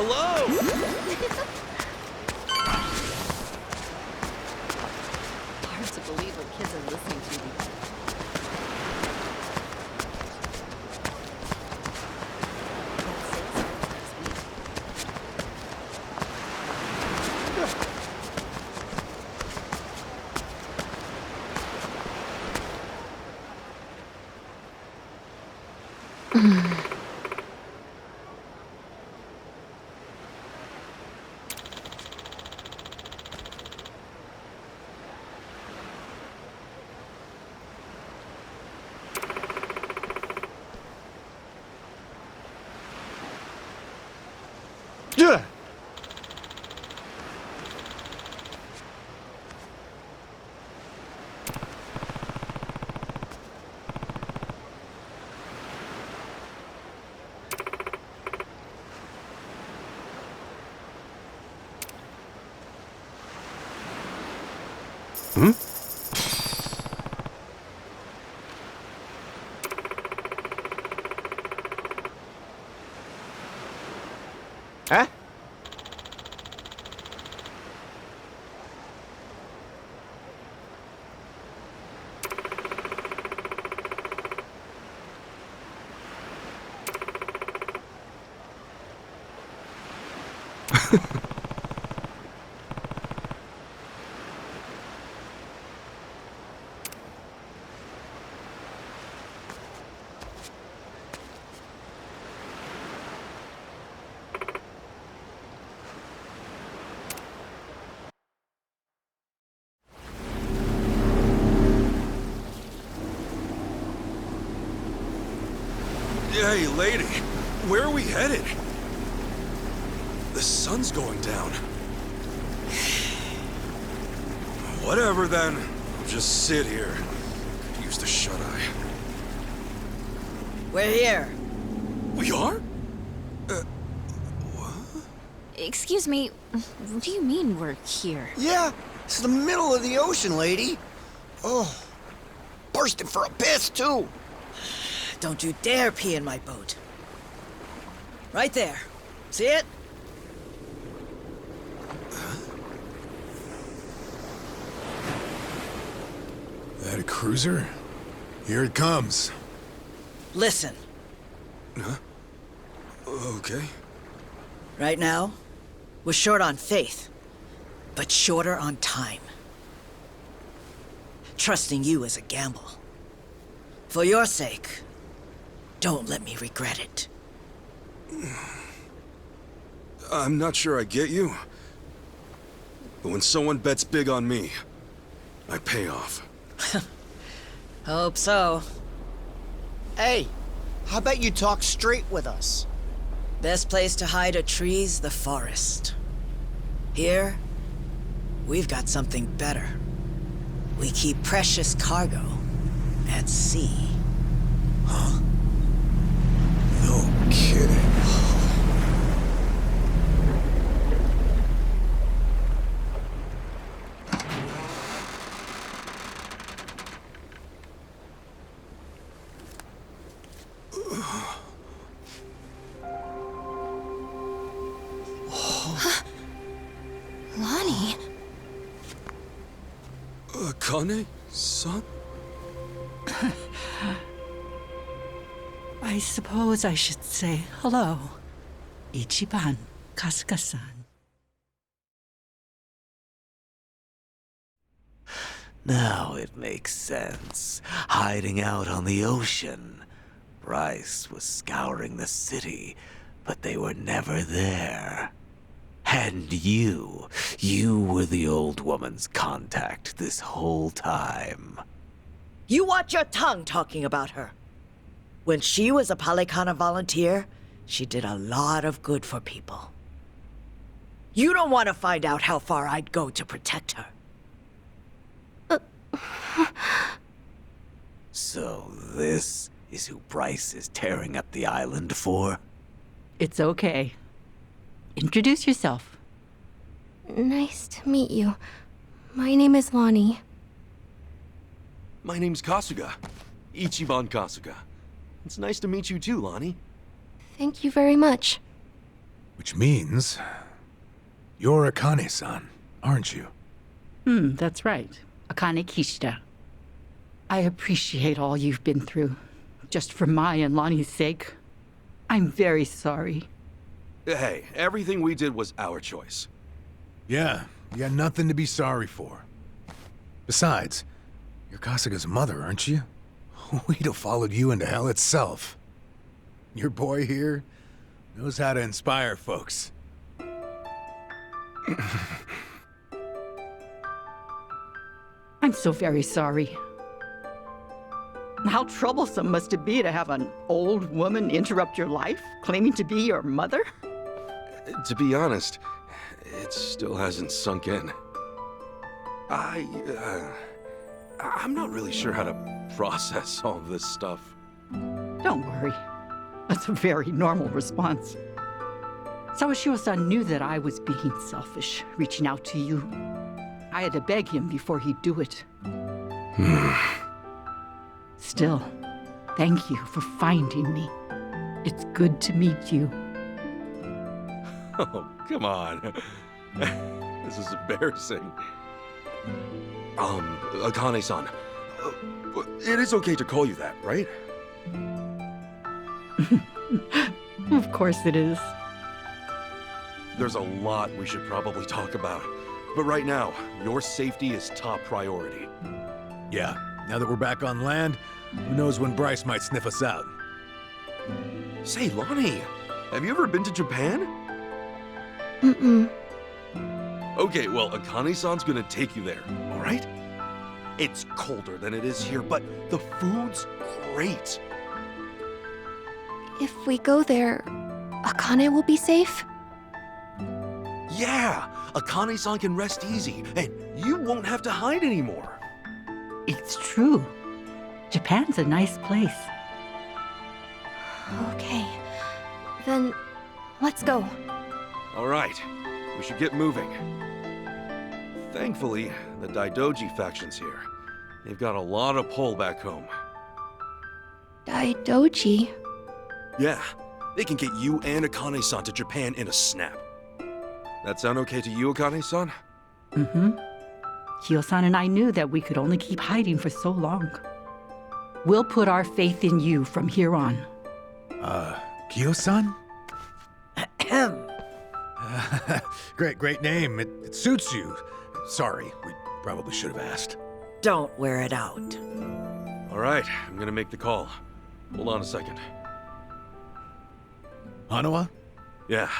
Hello! Hard to believe what kids are listening to these days. Yeah. Hmm? Huh? Hey, lady, where are we headed? The sun's going down. Whatever then. I'll just sit here. Could use the shut-eye. We're here. We are? Excuse me, what do you mean we're here? Yeah, it's the middle of the ocean, lady. Oh, bursting for a piss, too. Don't you dare pee in my boat. Right there. See it? That a cruiser? Here it comes. Listen. Huh? Okay. Right now, we're short on faith, but shorter on time. Trusting you is a gamble. For your sake, don't let me regret it. I'm not sure I get you. But when someone bets big on me, I pay off. Hope so. Hey, how about you talk straight with us? Best place to hide a tree's the forest. Here, we've got something better. We keep precious cargo at sea. Huh? No kidding. Lonnie? Akane-san? I suppose I should say hello. Ichiban Kasuga-san. Now it makes sense. Hiding out on the ocean. Bryce was scouring the city, but they were never there. And you were the old woman's contact this whole time. You watch your tongue talking about her. When she was a Palikana volunteer, she did a lot of good for people. You don't want to find out how far I'd go to protect her. So this is who Bryce is tearing up the island for? It's okay. Introduce yourself. Nice to meet you. My name is Lonnie. My name's Kasuga. Ichiban Kasuga. It's nice to meet you too, Lonnie. Thank you very much. Which means you're Akane-san, aren't you? That's right. Akane Kishida. I appreciate all you've been through. Just for my and Lonnie's sake. I'm very sorry. Hey, everything we did was our choice. Yeah, you got nothing to be sorry for. Besides, you're Kasuga's mother, aren't you? We'd have followed you into hell itself. Your boy here knows how to inspire folks. I'm so very sorry. How troublesome must it be to have an old woman interrupt your life, claiming to be your mother? To be honest, it still hasn't sunk in. I'm not really sure how to process all this stuff. Don't worry. That's a very normal response. Sawashiro-san knew that I was being selfish, reaching out to you. I had to beg him before he'd do it. Still, thank you for finding me. It's good to meet you. Oh, come on. This is embarrassing. Akane-san, it is okay to call you that, right? Of course it is. There's a lot we should probably talk about. But right now, your safety is top priority. Yeah, now that we're back on land, who knows when Bryce might sniff us out. Say, Lonnie, have you ever been to Japan? Mm-mm. Okay, well, Akane-san's gonna take you there, all right? It's colder than it is here, but the food's great. If we go there, Akane will be safe? Yeah, Akane-san can rest easy, and you won't have to hide anymore. It's true. Japan's a nice place. Okay. Then, let's go. All right, we should get moving. Thankfully, the Daidoji faction's here. They've got a lot of pull back home. Daidoji? Yeah, they can get you and Akane-san to Japan in a snap. That sound okay to you, Akane-san? Mm-hmm. Kyo-san and I knew that we could only keep hiding for so long. We'll put our faith in you from here on. Kyo-san? Ahem. Great name. It suits you. Sorry, we probably should have asked. Don't wear it out. All right, I'm gonna make the call. Hold on a second. Hanawa? Yeah,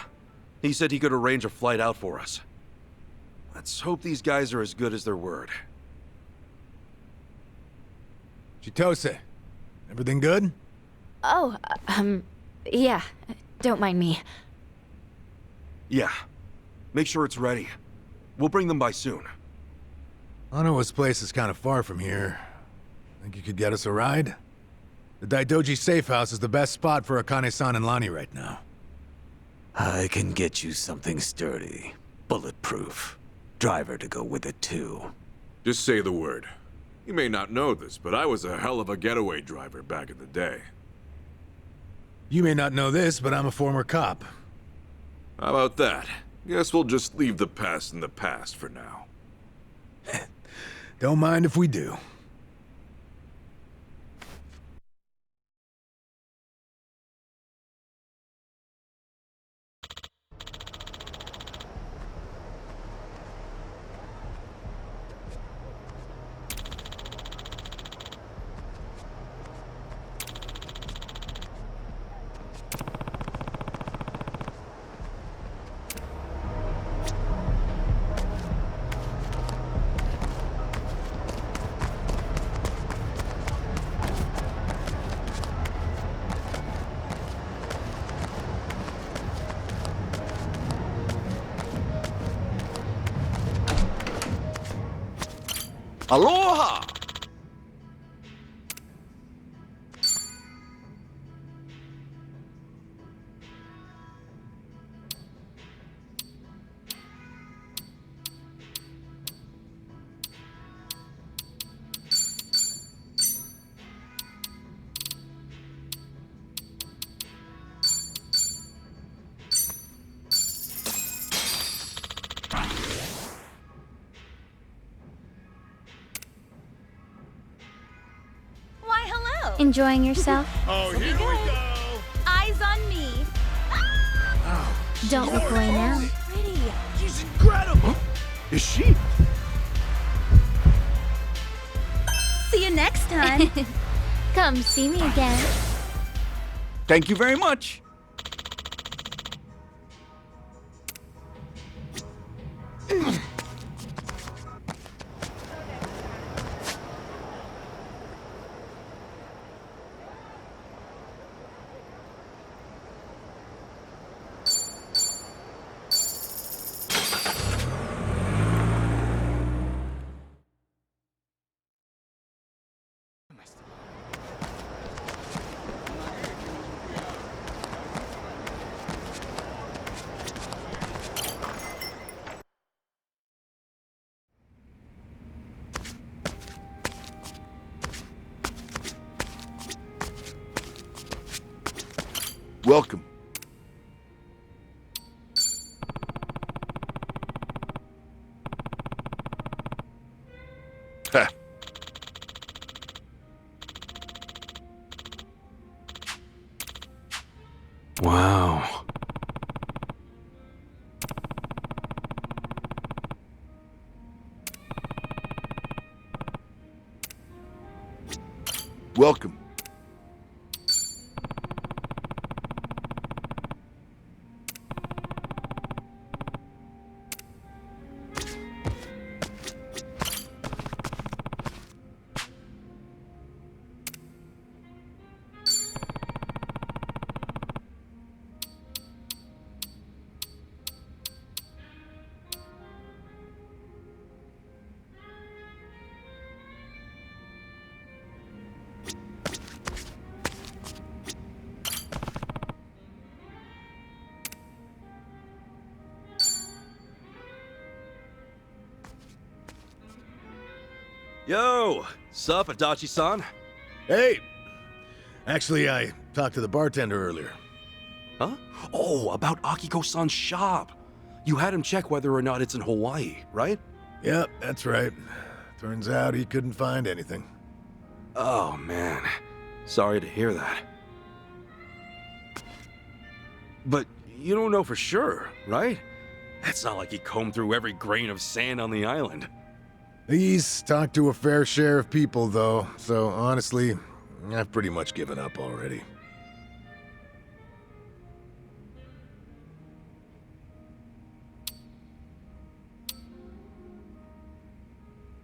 he said he could arrange a flight out for us. Let's hope these guys are as good as their word. Chitose, everything good? Oh, yeah. Don't mind me. Yeah, make sure it's ready. We'll bring them by soon. Hanawa's place is kind of far from here. Think you could get us a ride? The Daidoji safe house is the best spot for Akane-san and Lonnie right now. I can get you something sturdy, bulletproof. Driver to go with it too. Just say the word. You may not know this, but I was a hell of a getaway driver back in the day. You may not know this, but I'm a former cop. How about that? Guess we'll just leave the past in the past for now. Don't mind if we do. Aloha! Enjoying yourself? Oh, here we go! Eyes on me. Don't look away now. Pretty. She's incredible. Is she? See you next time. Come see me again. Thank you very much. Welcome. Ha. Wow. Welcome. Yo, sup, Adachi-san? Hey! Actually, I talked to the bartender earlier. Huh? Oh, about Akiko-san's shop. You had him check whether or not it's in Hawaii, right? Yep, that's right. Turns out he couldn't find anything. Oh, man. Sorry to hear that. But you don't know for sure, right? It's not like he combed through every grain of sand on the island. He's talked to a fair share of people, though, so honestly, I've pretty much given up already.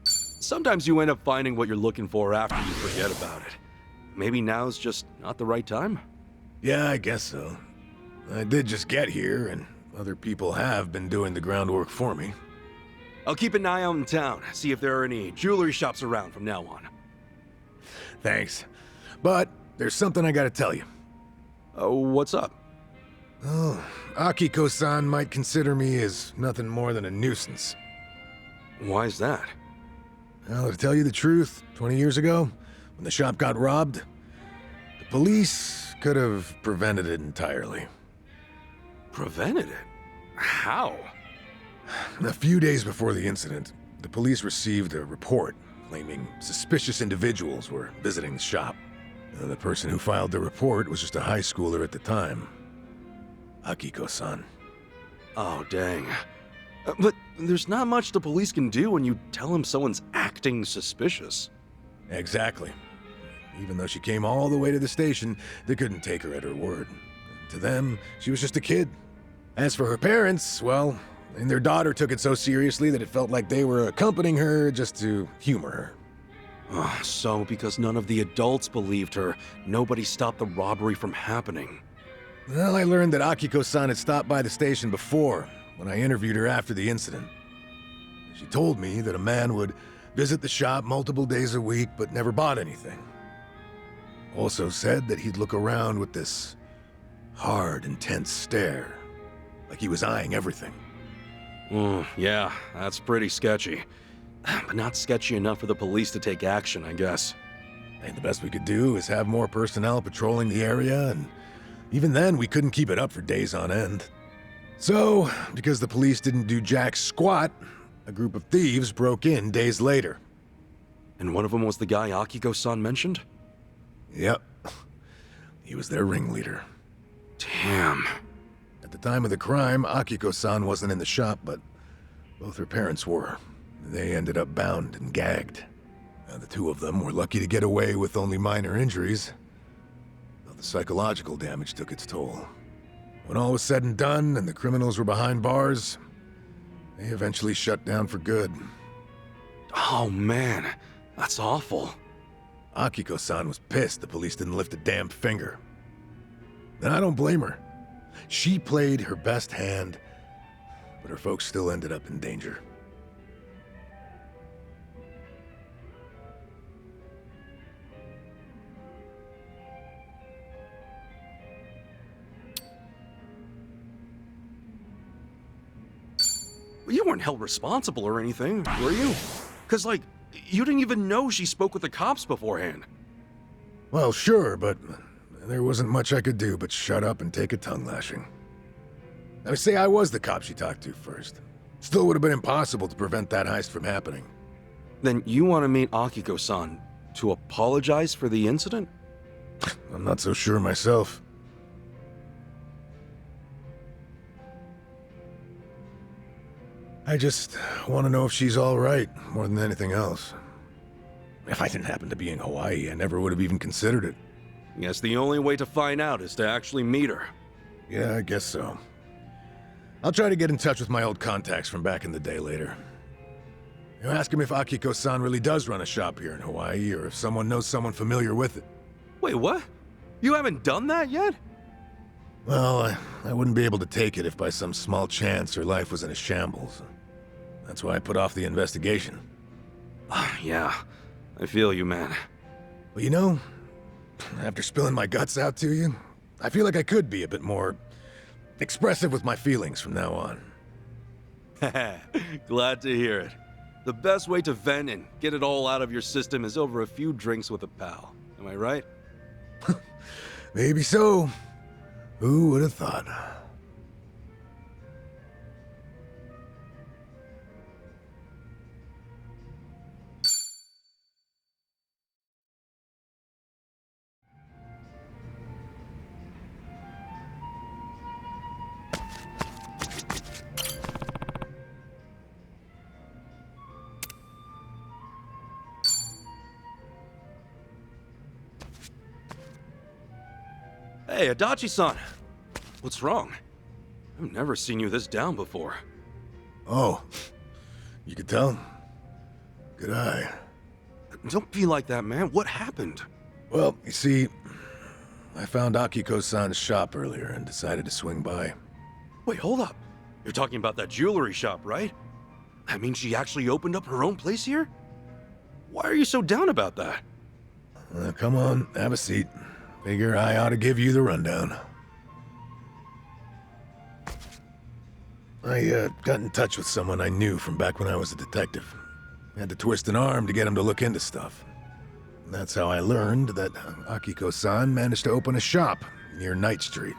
Sometimes you end up finding what you're looking for after you forget about it. Maybe now's just not the right time? Yeah, I guess so. I did just get here, and other people have been doing the groundwork for me. I'll keep an eye out in town, see if there are any jewelry shops around from now on. Thanks. But there's something I gotta tell you. What's up? Oh, Akiko-san might consider me as nothing more than a nuisance. Why's that? Well, to tell you the truth, 20 years ago, when the shop got robbed, the police could have prevented it entirely. Prevented it? How? A few days before the incident, the police received a report claiming suspicious individuals were visiting the shop. The person who filed the report was just a high schooler at the time. Akiko-san. Oh, dang. But there's not much the police can do when you tell them someone's acting suspicious. Exactly. Even though she came all the way to the station, they couldn't take her at her word. To them, she was just a kid. As for her parents, well, and their daughter took it so seriously that it felt like they were accompanying her just to humor her. Oh, so because none of the adults believed her, nobody stopped the robbery from happening. Well, I learned that Akiko-san had stopped by the station before, when I interviewed her after the incident. She told me that a man would visit the shop multiple days a week but never bought anything. Also said that he'd look around with this hard, intense stare, like he was eyeing everything. Yeah, that's pretty sketchy. But not sketchy enough for the police to take action, I guess. And the best we could do is have more personnel patrolling the area, and even then we couldn't keep it up for days on end. So, because the police didn't do jack squat, a group of thieves broke in days later. And one of them was the guy Akiko-san mentioned? Yep. He was their ringleader. Damn. At the time of the crime, Akiko-san wasn't in the shop, but both her parents were. They ended up bound and gagged. Now, the two of them were lucky to get away with only minor injuries, though the psychological damage took its toll. When all was said and done and the criminals were behind bars, they eventually shut down for good. Oh man, that's awful. Akiko-san was pissed the police didn't lift a damn finger. And I don't blame her. She played her best hand, but her folks still ended up in danger. You weren't held responsible or anything, were you? Because, like, you didn't even know she spoke with the cops beforehand. Well, sure, but there wasn't much I could do but shut up and take a tongue lashing. Now, say I was the cop she talked to first. Still would have been impossible to prevent that heist from happening. Then you want to meet Akiko-san to apologize for the incident? I'm not so sure myself. I just want to know if she's all right, more than anything else. If I didn't happen to be in Hawaii, I never would have even considered it. Guess the only way to find out is to actually meet her. Yeah, I guess so. I'll try to get in touch with my old contacts from back in the day later. You know, ask him if Akiko-san really does run a shop here in Hawaii, or if someone knows someone familiar with it. Wait, what? You haven't done that yet? Well, I wouldn't be able to take it if by some small chance her life was in a shambles. That's why I put off the investigation. Yeah, I feel you, man. Well, you know, after spilling my guts out to you, I feel like I could be a bit more expressive with my feelings from now on. Glad to hear it. The best way to vent and get it all out of your system is over a few drinks with a pal. Am I right? Maybe so. Who would have thought? Hey, Adachi-san. What's wrong? I've never seen you this down before. Oh, you could tell? Good eye. Don't be like that, man. What happened? Well, you see, I found Akiko-san's shop earlier and decided to swing by. Wait, hold up. You're talking about that jewelry shop, right? That means she actually opened up her own place here? Why are you so down about that? Come on, have a seat. Figure I ought to give you the rundown. I got in touch with someone I knew from back when I was a detective. Had to twist an arm to get him to look into stuff. And that's how I learned that Akiko-san managed to open a shop near Knight Street.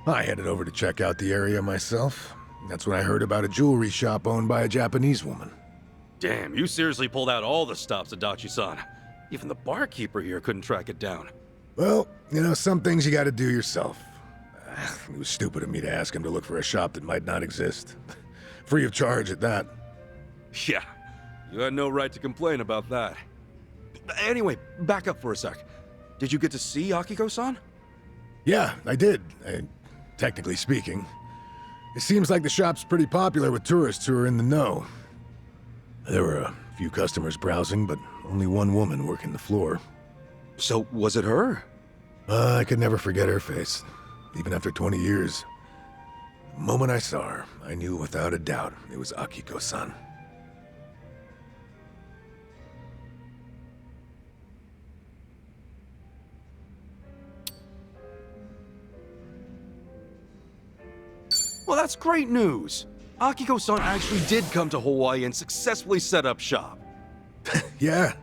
I headed over to check out the area myself. That's when I heard about a jewelry shop owned by a Japanese woman. Damn, you seriously pulled out all the stops, Adachi-san. Even the barkeeper here couldn't track it down. Well, you know, some things you gotta do yourself. It was stupid of me to ask him to look for a shop that might not exist. Free of charge at that. Yeah, you had no right to complain about that. Anyway, back up for a sec. Did you get to see Akiko-san? Yeah, I did, technically speaking. It seems like the shop's pretty popular with tourists who are in the know. There were a few customers browsing, but only one woman working the floor. So, was it her? I could never forget her face, even after 20 years. The moment I saw her, I knew without a doubt it was Akiko-san. Well, that's great news. Akiko-san actually did come to Hawaii and successfully set up shop. Yeah,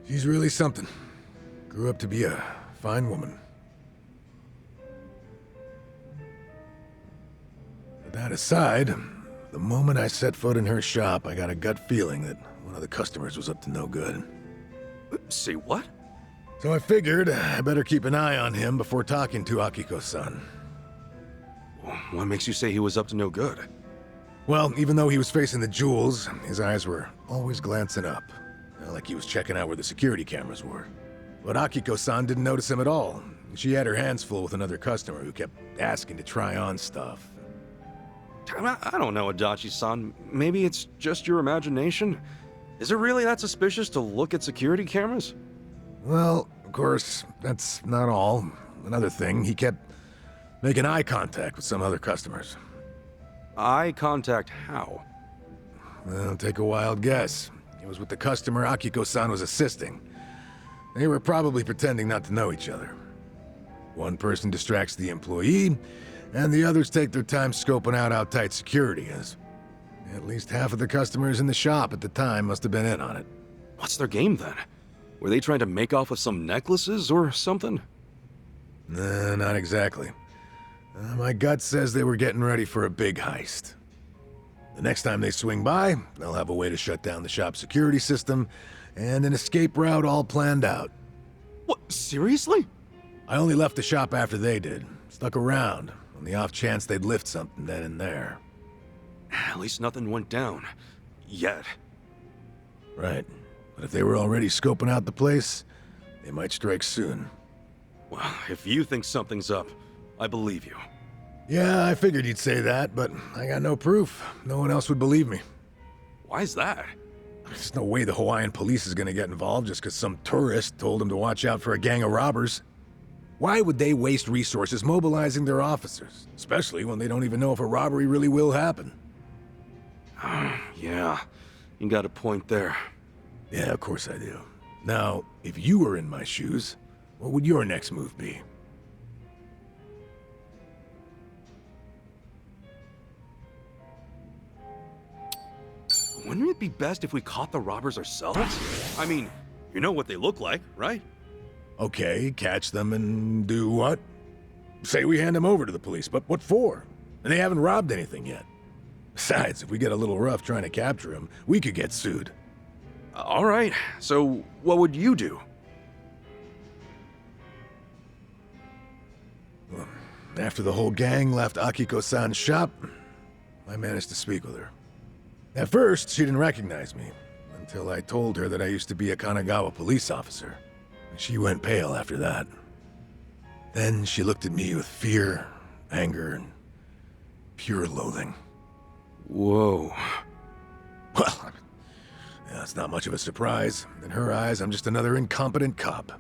she's really something. Grew up to be a fine woman. But that aside, the moment I set foot in her shop, I got a gut feeling that one of the customers was up to no good. Say what? So I figured I better keep an eye on him before talking to Akiko-san. What makes you say he was up to no good? Well, even though he was facing the jewels, his eyes were always glancing up, like he was checking out where the security cameras were. But Akiko-san didn't notice him at all. She had her hands full with another customer who kept asking to try on stuff. I don't know, Adachi-san. Maybe it's just your imagination? Is it really that suspicious to look at security cameras? Well, of course, that's not all. Another thing, he kept making eye contact with some other customers. Eye contact how? Well, take a wild guess. It was with the customer Akiko-san was assisting. They were probably pretending not to know each other. One person distracts the employee, and the others take their time scoping out how tight security is. At least half of the customers in the shop at the time must have been in on it. What's their game then? Were they trying to make off with some necklaces or something? Nah, not exactly. My gut says they were getting ready for a big heist. The next time they swing by, they'll have a way to shut down the shop's security system, and an escape route all planned out. What, seriously? I only left the shop after they did. Stuck around, on the off chance they'd lift something then and there. At least nothing went down. Yet. Right. But if they were already scoping out the place, they might strike soon. Well, if you think something's up, I believe you. Yeah, I figured you'd say that, but I got no proof. No one else would believe me. Why's that? There's no way the Hawaiian police is gonna get involved just because some tourist told them to watch out for a gang of robbers. Why would they waste resources mobilizing their officers? Especially when they don't even know if a robbery really will happen. Yeah, you got a point there. Yeah, of course I do. Now, if you were in my shoes, what would your next move be? Wouldn't it be best if we caught the robbers ourselves? I mean, you know what they look like, right? Okay, catch them and do what? Say we hand them over to the police, but what for? And they haven't robbed anything yet. Besides, if we get a little rough trying to capture them, we could get sued. All right, so what would you do? After the whole gang left Akiko-san's shop, I managed to speak with her. At first, she didn't recognize me, until I told her that I used to be a Kanagawa police officer. She went pale after that. Then she looked at me with fear, anger, and pure loathing. Whoa. Well, yeah, it's not much of a surprise. In her eyes, I'm just another incompetent cop.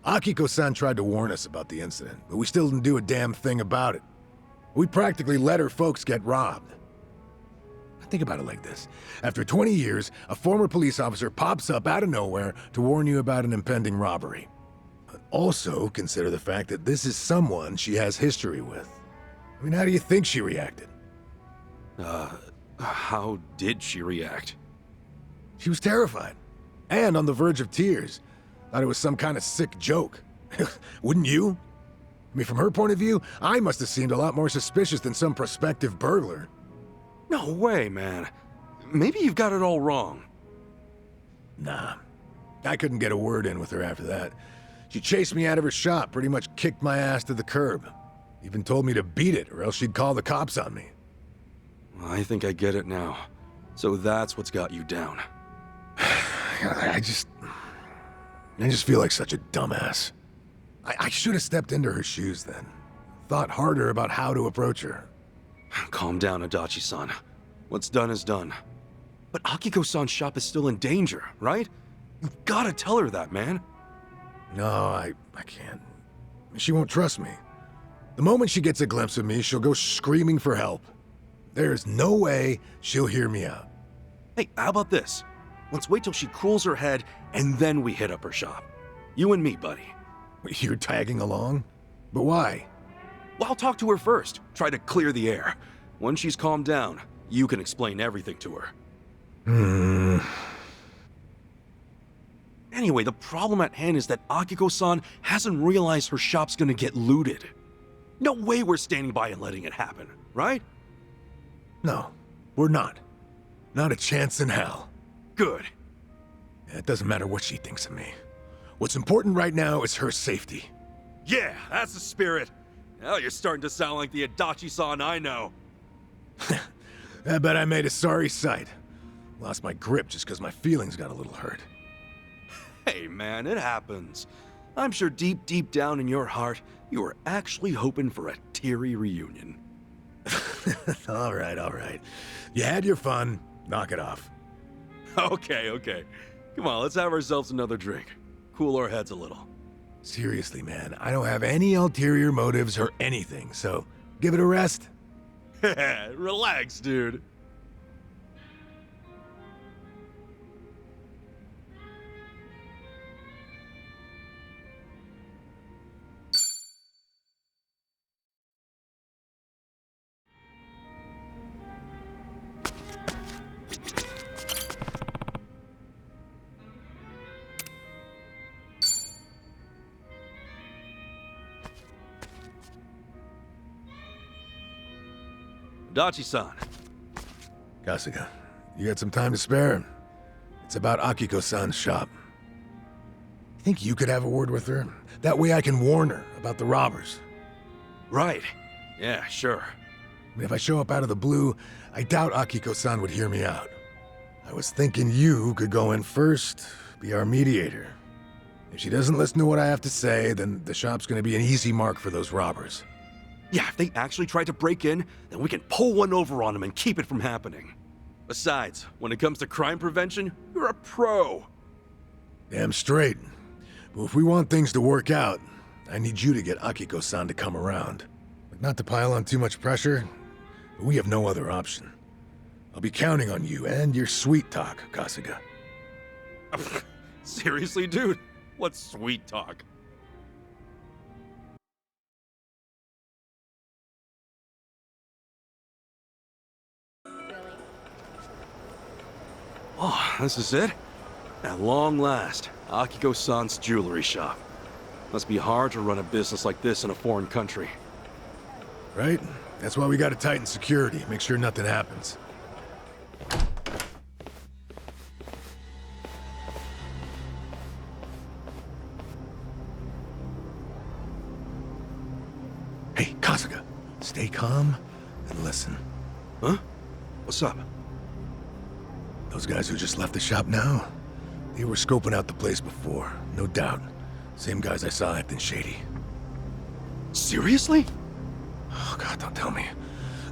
Akiko-san tried to warn us about the incident, but we still didn't do a damn thing about it. We practically let her folks get robbed. Think about it like this. After 20 years, a former police officer pops up out of nowhere to warn you about an impending robbery. But also consider the fact that this is someone she has history with. I mean, how do you think she reacted? How did she react? She was terrified, and on the verge of tears. Thought it was some kind of sick joke. Wouldn't you? I mean, from her point of view, I must have seemed a lot more suspicious than some prospective burglar. No way, man. Maybe you've got it all wrong. Nah. I couldn't get a word in with her after that. She chased me out of her shop, pretty much kicked my ass to the curb. Even told me to beat it, or else she'd call the cops on me. I think I get it now. So that's what's got you down. I just feel like such a dumbass. I should have stepped into her shoes then. Thought harder about how to approach her. Calm down, Adachi-san. What's done is done. But Akiko-san's shop is still in danger, right? You've gotta tell her that, man. No, I can't. She won't trust me. The moment she gets a glimpse of me, she'll go screaming for help. There's no way she'll hear me out. Hey, how about this? Let's wait till she cools her head, and then we hit up her shop. You and me, buddy. You're tagging along? But why? Well, I'll talk to her first. Try to clear the air. Once she's calmed down, you can explain everything to her. Anyway, the problem at hand is that Akiko-san hasn't realized her shop's gonna get looted. No way we're standing by and letting it happen, right? No, we're not. Not a chance in hell. Good. It doesn't matter what she thinks of me. What's important right now is her safety. Yeah, that's the spirit. Now you're starting to sound like the Adachi-san I know. I bet I made a sorry sight. Lost my grip just because my feelings got a little hurt. Hey man, it happens. I'm sure deep down in your heart, you were actually hoping for a teary reunion. All right. You had your fun. Knock it off. Okay. Come on, let's have ourselves another drink. Cool our heads a little. Seriously, man, I don't have any ulterior motives or anything, so give it a rest. Relax, dude. Dachi-san. Kasuga, you got some time to spare? It's about Akiko-san's shop. Think you could have a word with her? That way I can warn her about the robbers. Right. Yeah, sure. I mean, if I show up out of the blue, I doubt Akiko-san would hear me out. I was thinking you could go in first, be our mediator. If she doesn't listen to what I have to say, then the shop's gonna be an easy mark for those robbers. Yeah, if they actually try to break in, then we can pull one over on them and keep it from happening. Besides, when it comes to crime prevention, you're a pro. Damn straight. But if we want things to work out, I need you to get Akiko-san to come around. Like, not to pile on too much pressure, but we have no other option. I'll be counting on you and your sweet talk, Kasuga. Seriously, dude? What's sweet talk? Oh, this is it? At long last, Akiko-san's jewelry shop. Must be hard to run a business like this in a foreign country. Right? That's why we gotta tighten security, make sure nothing happens. Hey, Kasuga, stay calm and listen. Huh? What's up? Those guys who just left the shop now, they were scoping out the place before, no doubt. Same guys I saw acting shady. Seriously? Oh God, don't tell me.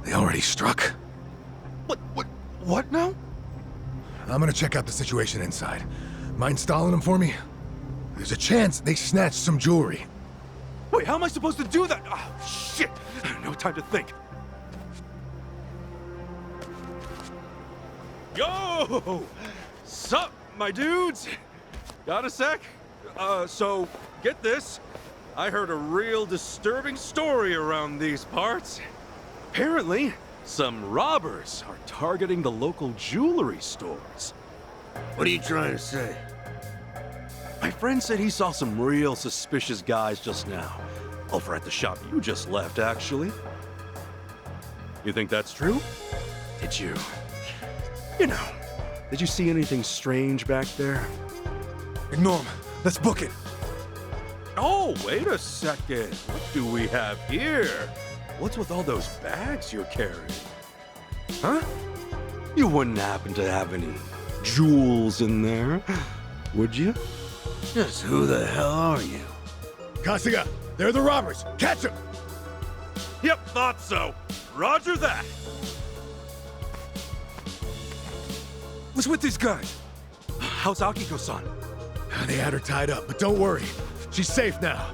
They already struck? What now? I'm gonna check out the situation inside. Mind stalling them for me? There's a chance they snatched some jewelry. Wait, how am I supposed to do that? Oh, shit! No time to think. Yo! Sup, my dudes? Got a sec? So, get this. I heard a real disturbing story around these parts. Apparently, some robbers are targeting the local jewelry stores. What are you trying to say? My friend said he saw some real suspicious guys just now. Over at the shop you just left, actually. You think that's true? Did you see anything strange back there? Ignore him. Let's book it. Oh, wait a second. What do we have here? What's with all those bags you're carrying? Huh? You wouldn't happen to have any jewels in there, would you? Just who the hell are you? Kasuga, they're the robbers. Catch them! Yep, thought so. Roger that. What's with these guys? How's Akiko-san? They had her tied up, but don't worry. She's safe now.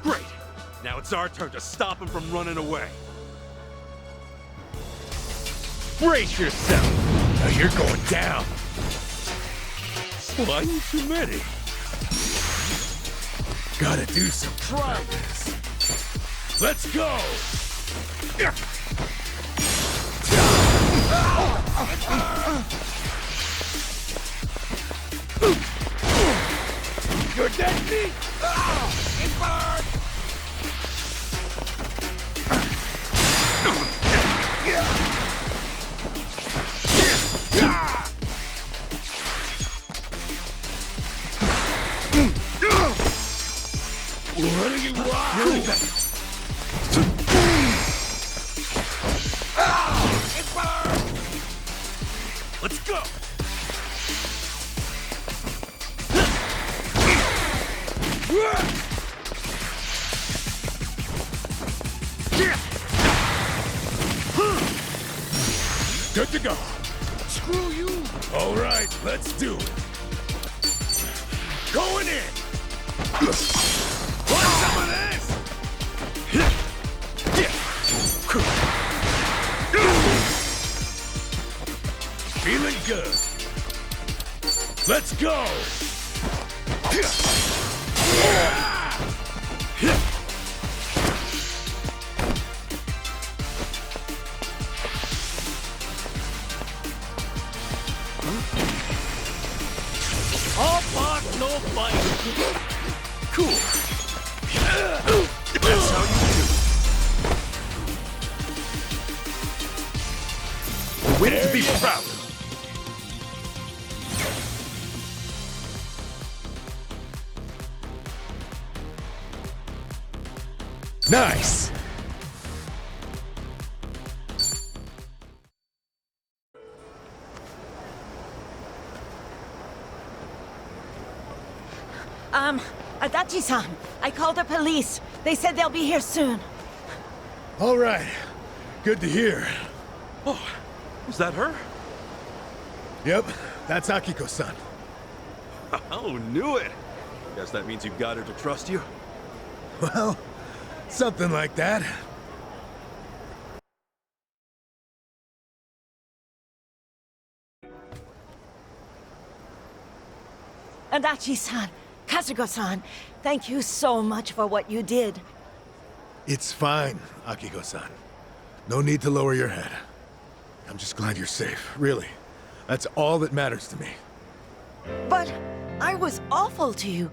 Great. Now it's our turn to stop him from running away. Brace yourself. Now you're going down. One too many. Gotta do some progress. Let's go! You're dead meat! It burns! Let's go! Good to go. Screw you. All right, let's do it. Going in. Want some of this? Feeling good. Let's go. All bark, no bite. Cool. That's how you do it. Win to be proud. Nice. Adachi-san, I called the police. They said they'll be here soon. All right. Good to hear. Oh, was that her? Yep, that's Akiko-san. Oh, knew it. Guess that means you've got her to trust you. Well, something like that. Adachi-san, Kazuko-san, thank you so much for what you did. It's fine, Akiko-san. No need to lower your head. I'm just glad you're safe, really. That's all that matters to me. But I was awful to you,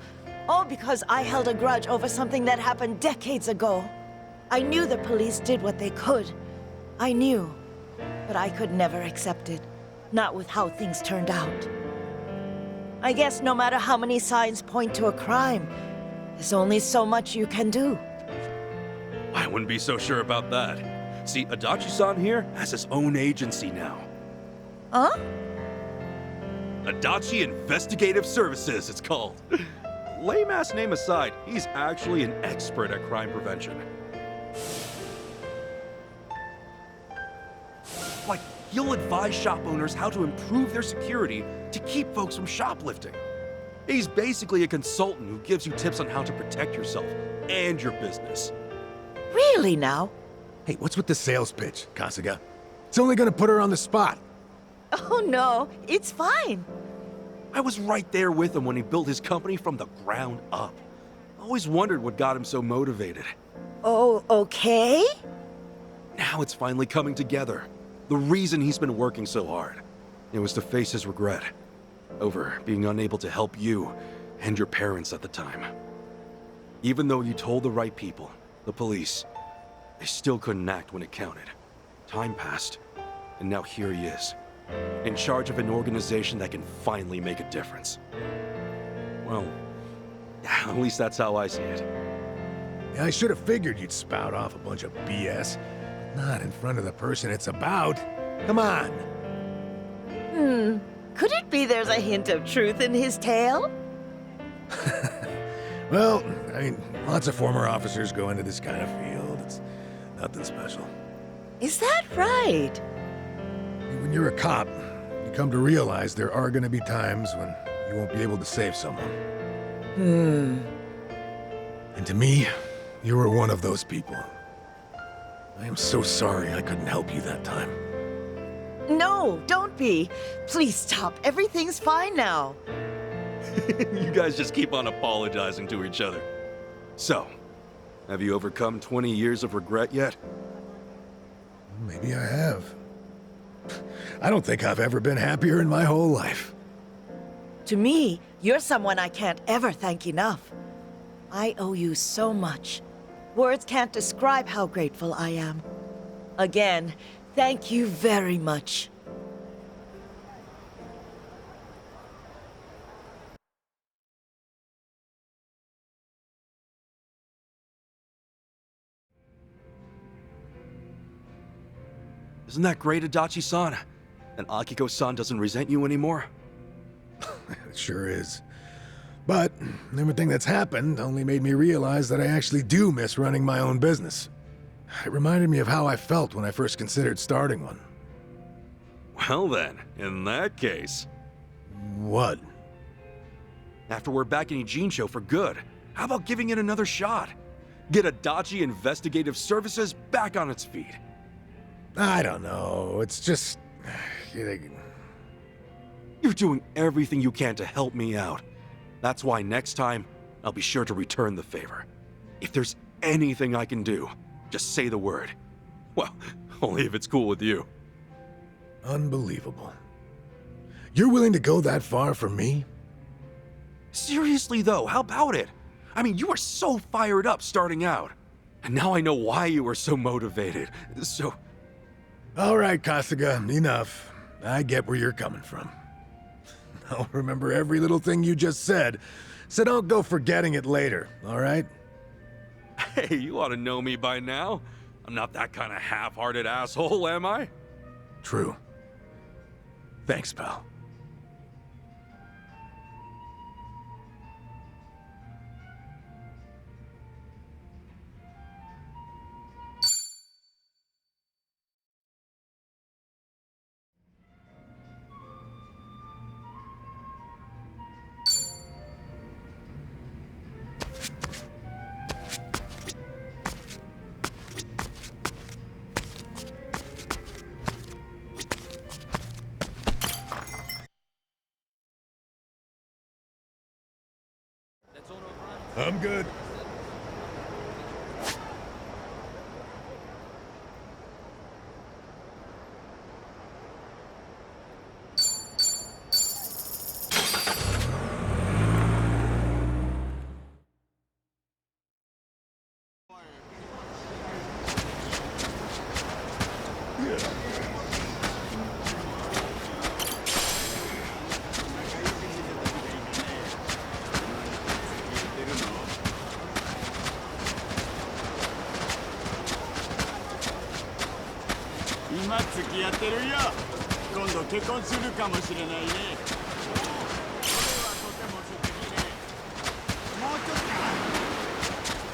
all because I held a grudge over something that happened decades ago. I knew the police did what they could. I knew. But I could never accept it. Not with how things turned out. I guess no matter how many signs point to a crime, there's only so much you can do. I wouldn't be so sure about that. See, Adachi-san here has his own agency now. Huh? Adachi Investigative Services, it's called. Lame-ass name aside, he's actually an expert at crime prevention. Like, he'll advise shop owners how to improve their security to keep folks from shoplifting. He's basically a consultant who gives you tips on how to protect yourself and your business. Really now? Hey, what's with the sales pitch, Kasuga? It's only gonna put her on the spot. Oh no, it's fine. I was right there with him when he built his company from the ground up. Always wondered what got him so motivated. Oh, okay? Now it's finally coming together. The reason he's been working so hard. It was to face his regret over being unable to help you and your parents at the time. Even though you told the right people, the police, they still couldn't act when it counted. Time passed, and now here he is, in charge of an organization that can finally make a difference. Well, at least that's how I see it. Yeah, I should have figured you'd spout off a bunch of BS. Not in front of the person it's about. Come on. Could it be there's a hint of truth in his tale? Well, I mean, lots of former officers go into this kind of field. It's nothing special. Is that right? When you're a cop, you come to realize there are going to be times when you won't be able to save someone. And to me, you were one of those people. I am so sorry I couldn't help you that time. No, don't be. Please stop. Everything's fine now. You guys just keep on apologizing to each other. So, have you overcome 20 years of regret yet? Maybe I have. I don't think I've ever been happier in my whole life. To me, you're someone I can't ever thank enough. I owe you so much. Words can't describe how grateful I am. Again, thank you very much. Isn't that great, Adachi-san? And Akiko-san doesn't resent you anymore? It sure is. But everything that's happened only made me realize that I actually do miss running my own business. It reminded me of how I felt when I first considered starting one. Well then, in that case... What? After we're back in Ijincho for good, how about giving it another shot? Get Adachi Investigative Services back on its feet. I don't know, it's just... You're doing everything you can to help me out. That's why next time, I'll be sure to return the favor. If there's anything I can do, just say the word. Well, only if it's cool with you. Unbelievable. You're willing to go that far for me? Seriously though, how about it? I mean, you were so fired up starting out. And now I know why you were so motivated. So... All right, Kasuga, enough. I get where you're coming from. I'll remember every little thing you just said, so don't go forgetting it later, all right? Hey, you ought to know me by now. I'm not that kind of half-hearted asshole, am I? True. Thanks, pal. I'm good.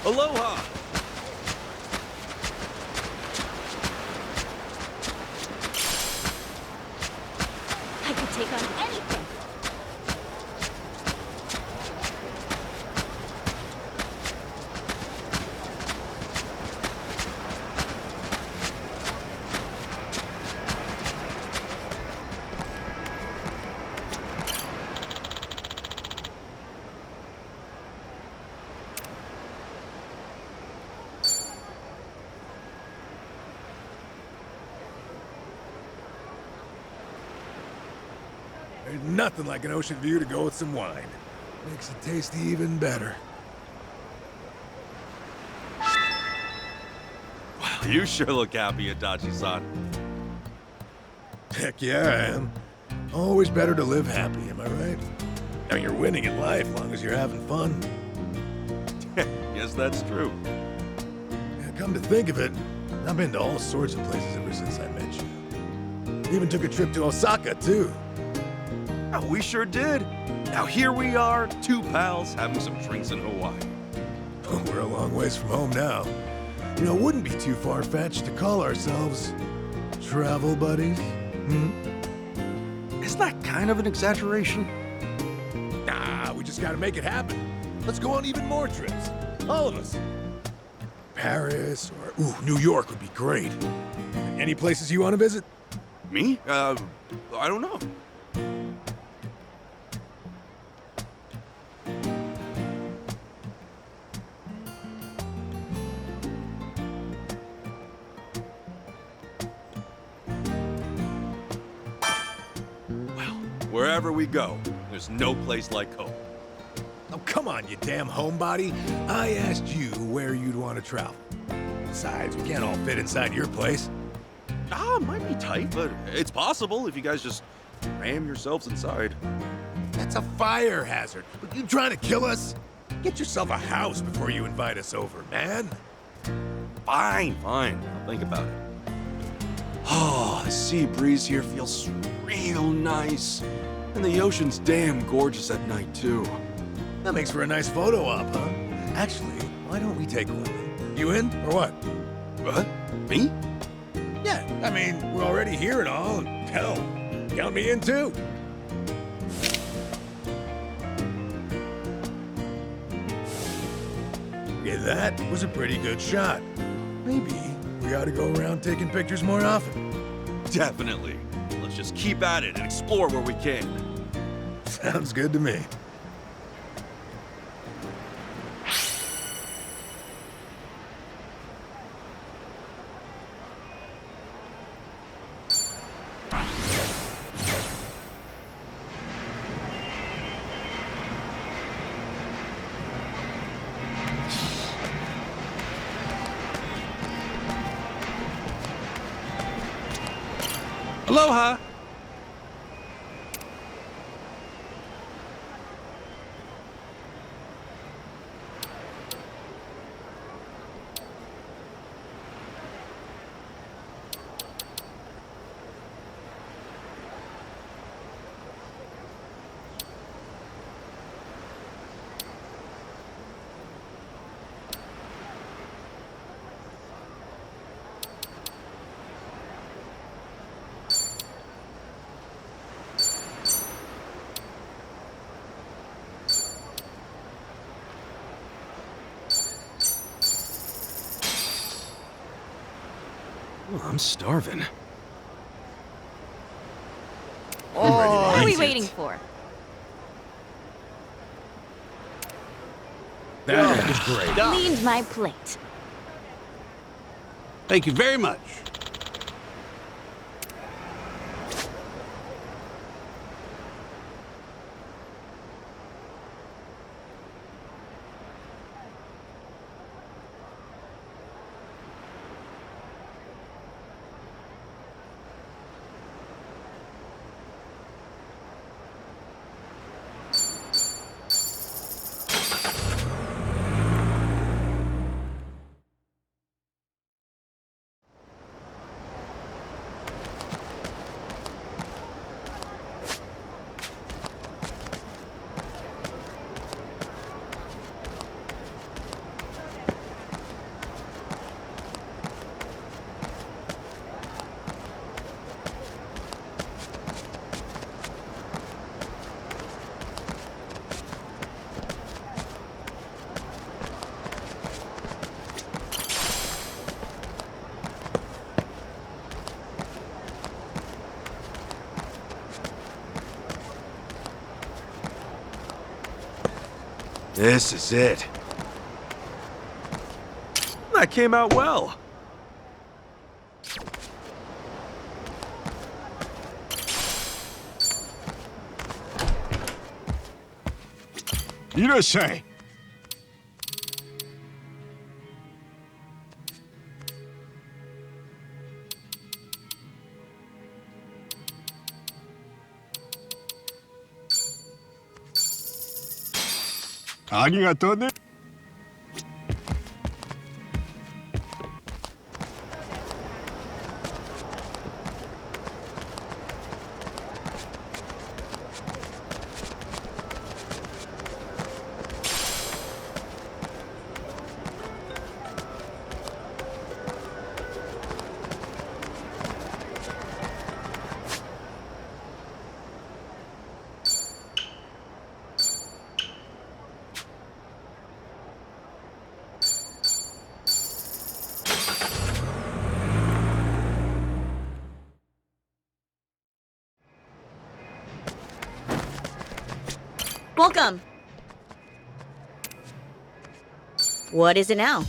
Aloha! I could take on anything. There's nothing like an ocean view to go with some wine. Makes it taste even better. Wow, you sure look happy, Adachi-san. Heck yeah, I am. Always better to live happy, am I right? I mean, you're winning in life, long as you're having fun. Yes, that's true. Yeah, come to think of it, I've been to all sorts of places ever since I met you. Even took a trip to Osaka, too. Oh, we sure did. Now here we are, two pals having some drinks in Hawaii. We're a long ways from home now. You know, it wouldn't be too far-fetched to call ourselves travel buddies. Isn't that kind of an exaggeration? Nah, we just gotta make it happen. Let's go on even more trips. All of us. Paris or, New York would be great. Any places you want to visit? Me? I don't know. Wherever we go, there's no place like home. Oh, come on, you damn homebody. I asked you where you'd want to travel. Besides, we can't all fit inside your place. Might be tight, but it's possible if you guys just ram yourselves inside. That's a fire hazard. You trying to kill us? Get yourself a house before you invite us over, man. Fine. I'll think about it. Oh, the sea breeze here feels real nice. And the ocean's damn gorgeous at night, too. That makes for a nice photo op, huh? Actually, why don't we take one? You in, or what? What? Me? Yeah, I mean, we're already here and all, and hell, count me in too. Yeah, that was a pretty good shot. Maybe we ought to go around taking pictures more often. Definitely. Let's just keep at it and explore where we can. Sounds good to me. Aloha! Oh, I'm starving. What are we waiting for? That was great. Cleaned my plate. Thank you very much. This is it. That came out well. Irasai. Arigatou ne. Welcome. What is it now?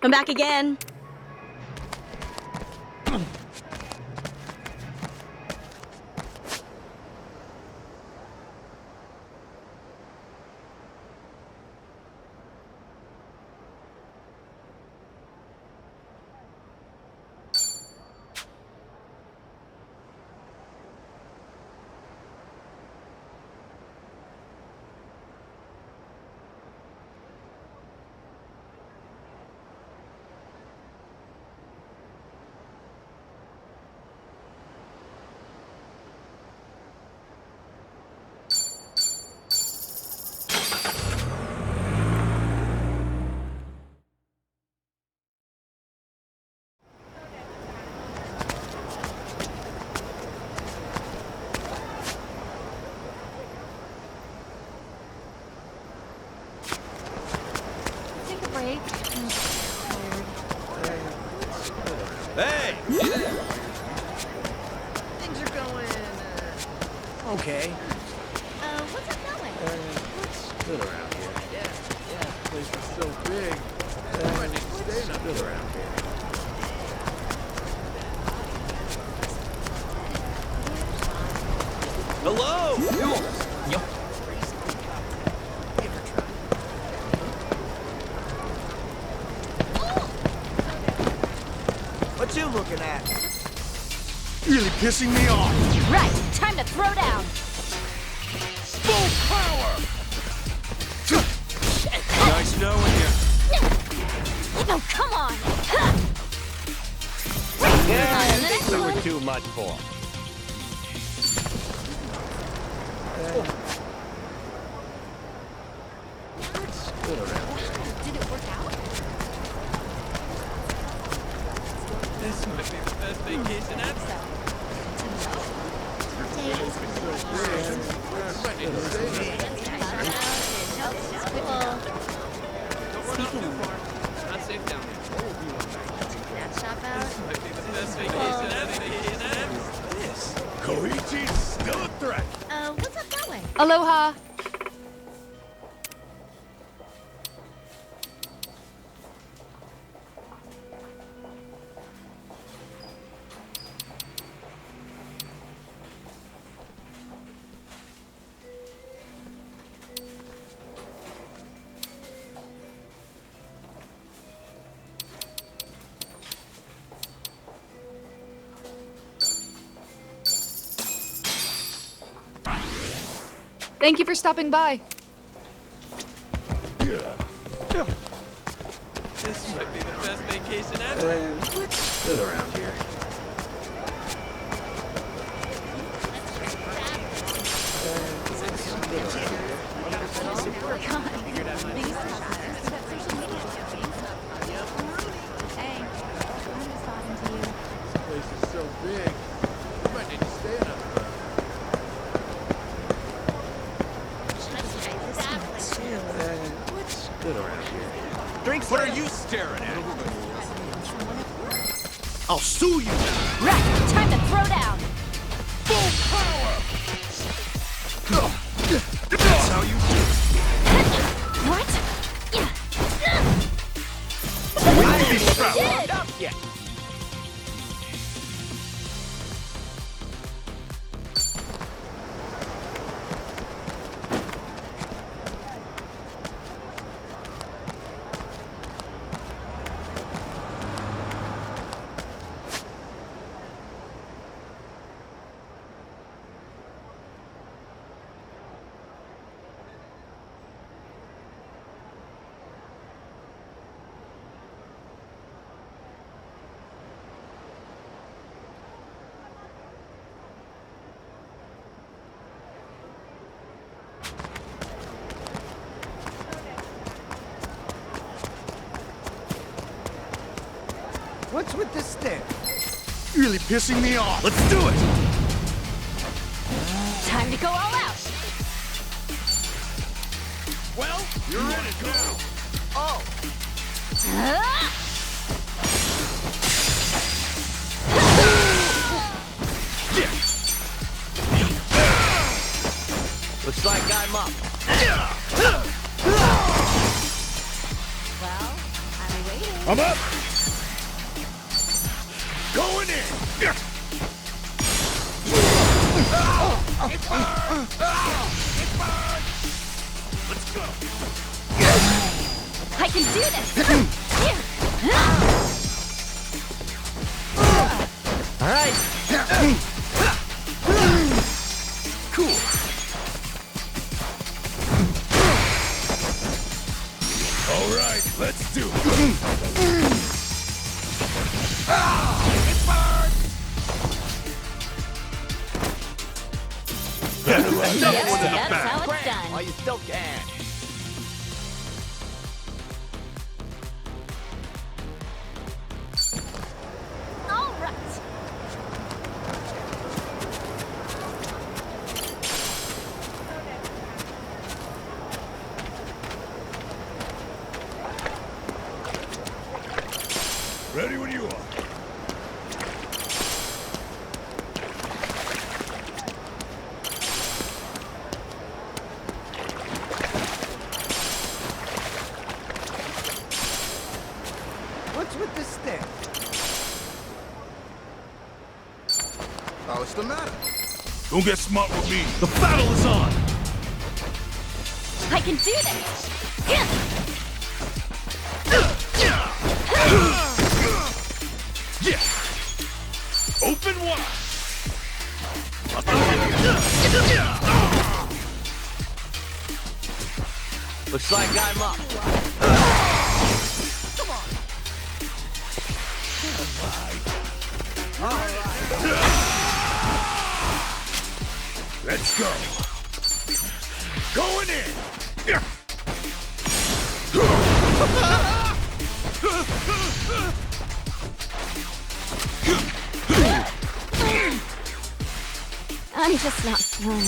I'm back again. Take a break. I'm tired. Hey! Things are going, okay. What's up going? Good around here. Yeah, the place is so big. I need to stay up good around here. Hello! What you looking at? Really pissing me off. Right, time to throw down. Full power! Nice knowing you. No, come on. Yeah, On to the next one. too much for. Did it work out? This might be the best vacation ever. Not safe down here. That shop out? Might be the best vacation ever. This. Koichi's still a threat. What's up that way? Aloha. Thank you for stopping by. This might be the best vacation ever. Good around here. Hey, I'm just talking to you. This place is so big. We might need to stay in a What's good around here? Drinks. What are you staring at? I'll sue you. Right, time to throw down. Full power. That's how you do it. What? I ain't strapped Did. up yet. What's with this stare? Really pissing me off. Let's do it. Time to go all out. Well, you're in it now. Oh. Looks like I'm up. Well, I'm waiting. I'm up! Going in! It burns! It burns! Let's go! I can do this! All right. Cool. All right, let's do it. It burns! Yes, that's how it's done. While you still can. All right. Ready when you are. What's with this stick? Oh, what's the matter? Don't get smart with me. The battle is on! I can do this! Yeah! Open wide! Looks like I'm up. Let's go! Going in! I'm just not feeling it.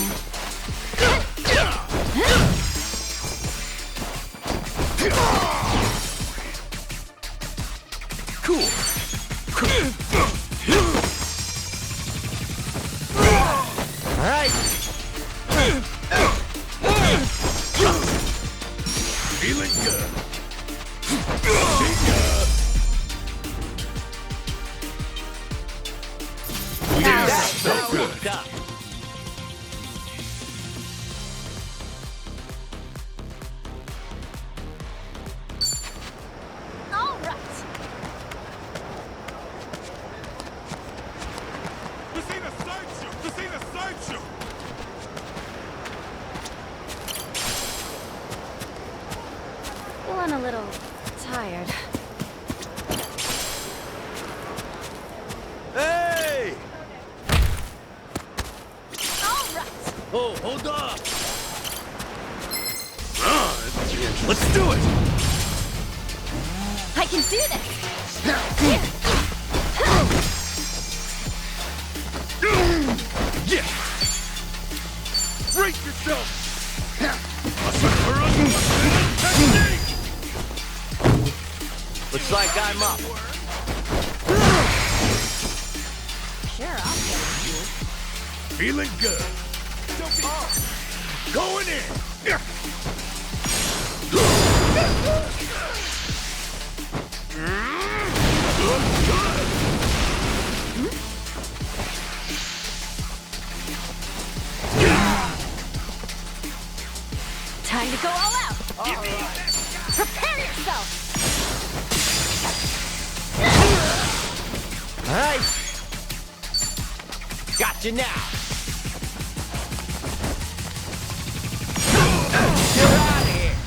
Cool! All right. Feeling good! That's so good! All right. This ain't a sideshow! This ain't a sideshow! Feeling a little tired. Hey! All right. Oh, hold on! Let's do it! I can do this! Yeah! Brace yourself! Looks like I'm up. Sure, I'll get it. Feeling good. Going in. Time to go all out! Prepare yourself! All right. Gotcha now. You're out of here.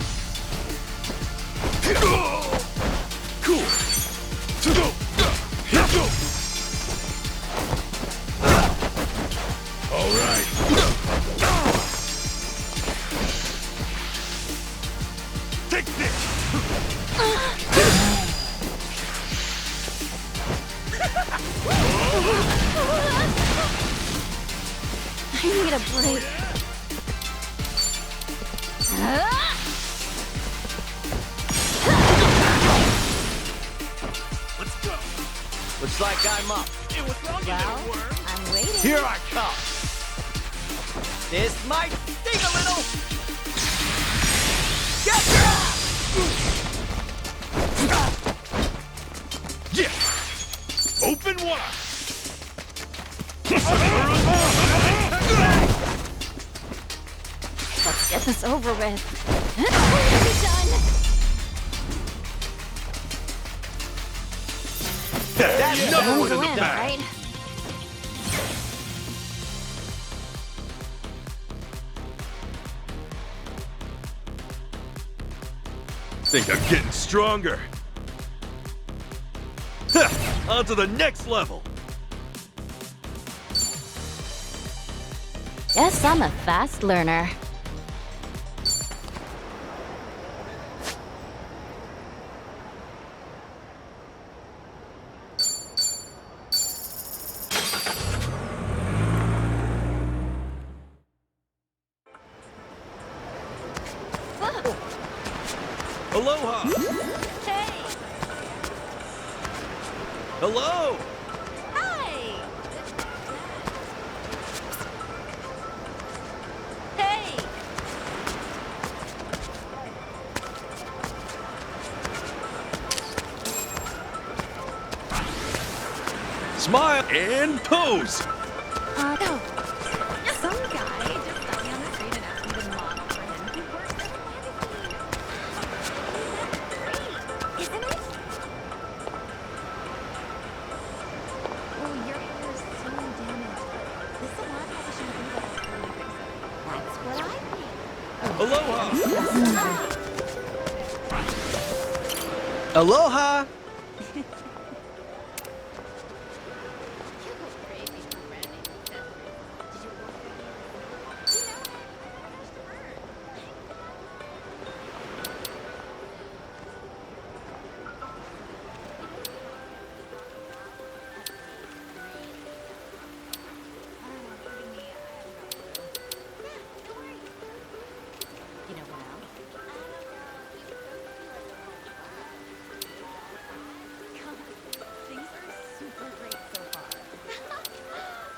Cool. Go. All right. Take this. I need a break. Let's go. Looks like I'm up. Hey, what's wrong? Well, I'm waiting. Here I come. This might sting a little. Get Yeah! Open wide! Let's get this over with. We're done. That's no one in the Win, back! right? Think I'm getting stronger. Ha! On to the next level! Guess I'm a fast learner. Aloha! Hey! Hello! Hi! Hey! Smile and pose! No. Some guy just got me on the street and asked me to model for him. He works at a magazine. Isn't it? Oh, your hair is so damaged. This salon has a shampoo that'll fully fix it. That's what I think. Aloha! Aloha! You know what else? God, things are super great so far.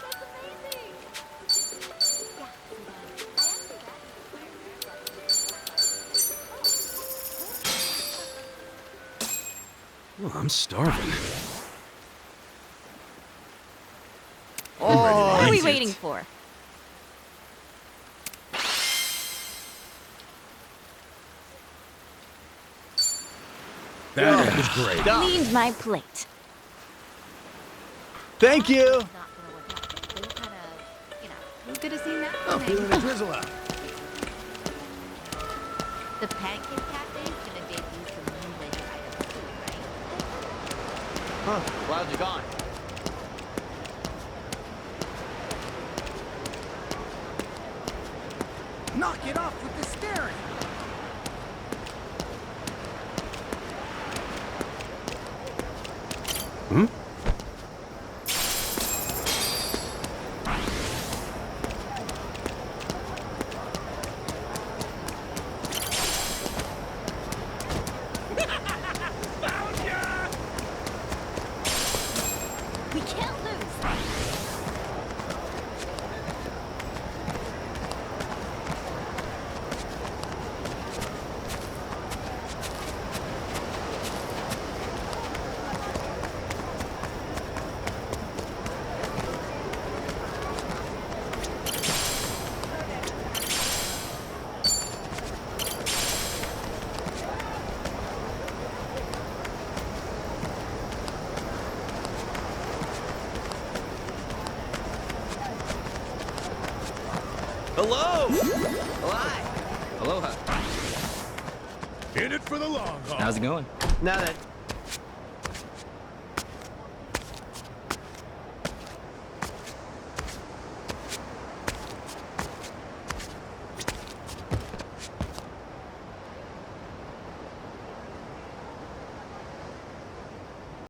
That's amazing! Yeah, Well, I'm starving. what are we waiting for? That was great. Cleaned my plate. Thank you! Not gonna work out. They kind of, who could have seen that Oh, coming? feeling the drizzle out. The Pancake Cafe is gonna debut some new menu items too, right? Huh, glad you're gone. Knock it off with the staring! Hmm? We can't lose. Hello! Aloha! In it for the long haul. How's it going? Now that